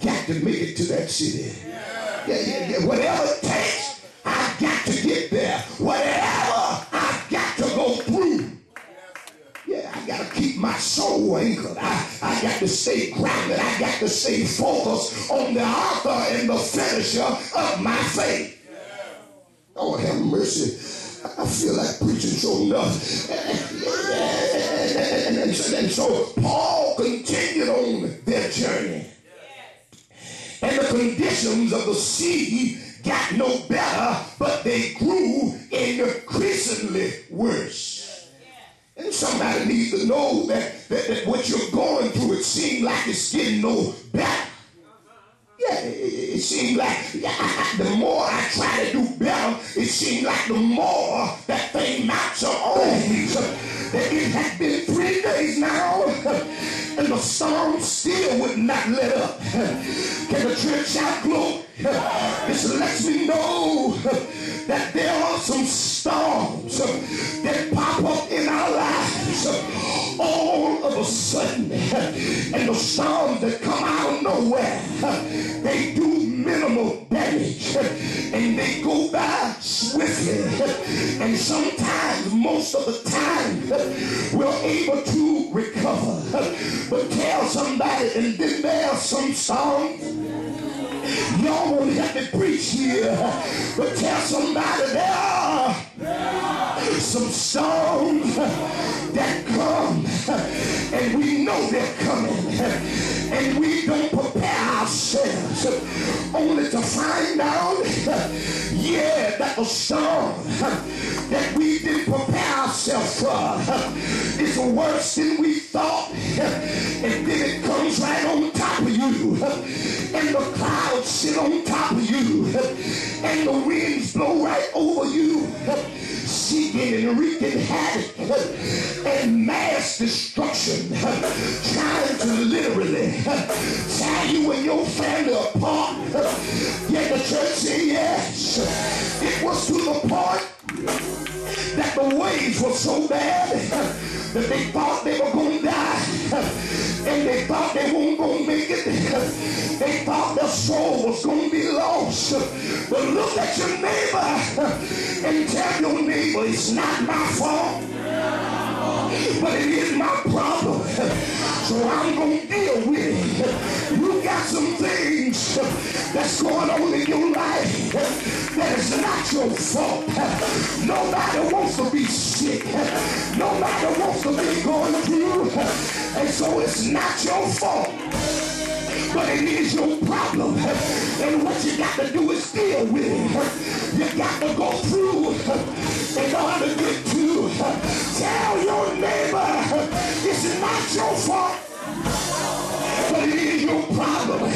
got to make it to that city. Yeah. Whatever it takes, I got to get there. Whatever I got to go through. Yeah, I got to keep my soul anchored. I got to stay grounded. I got to stay focused on the author and the finisher of my faith. Oh, have mercy. I feel like preaching so enough. And so Paul continued on their journey. And the conditions of the sea got no better, but they grew increasingly worse. And somebody needs to know that what you're going through, it seems like it's getting no better. Yeah, it seems like the more I try to do better, it seems like the more that thing mounts up on me. It has been 3 days now, and the storm still would not let up. Can the church shout glory? This lets me know that there are some storms that pop up in our lives all of a sudden. And the storms that come out of nowhere, they do minimal damage and they go by swiftly. And sometimes, most of the time, we're able to recover. But tell somebody, and then there are some storms. Y'all won't have to preach here, but tell somebody there are some storms that come, and we know they're coming, and we don't prepare ourselves only to find out, yeah, that the storm that we didn't prepare ourselves for is worse than we thought, and then it comes right on top of you, and the clouds sit on top of you, and the winds blow right over you, seeking and wreaking havoc and mass destruction, trying to literally tear you and your family apart. Yet the church said yes. It was to the point that the waves were so bad that they thought they were going to die, and they thought they weren't going to make it. They thought their soul was going to be lost. But look at your neighbor and tell your neighbor, it's not my fault, but it is my problem, so I'm going to deal with it. You got some things that's going on in your life that is not your fault. Nobody wants to be sick. Nobody wants to be going through. And so it's not your fault, but it is your problem. And what you got to do is deal with it. You got to go through in order to get to. Tell your neighbor, it's not your fault, but it is your problem.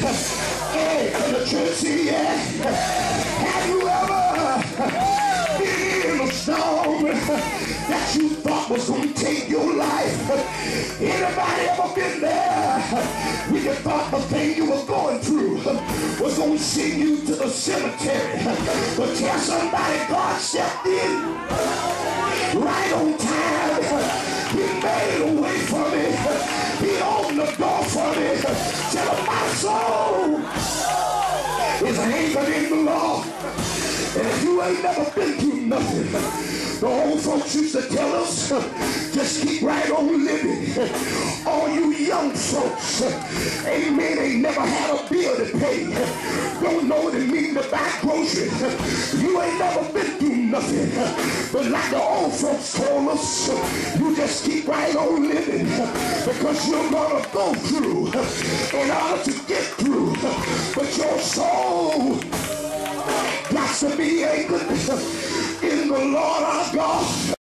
Hey, can the church see yeah? Have you ever been in a storm that you thought was going to take your life? Anybody ever been there when you thought the thing you were going through was going to send you to the cemetery? But tell somebody, God stepped in right on time. He made a way for me. He opened the door for me. Tell my soul is anchored in the Lord. And if you ain't never been through nothing, the old folks used to tell us, just keep right on living. All you young folks, amen, ain't never had a bill to pay. Don't know what it means to buy groceries. You ain't never been through nothing. But like the old folks told us, you just keep right on living, because you're gonna go through in order to get through. But your soul got to be anchored in the Lord our God.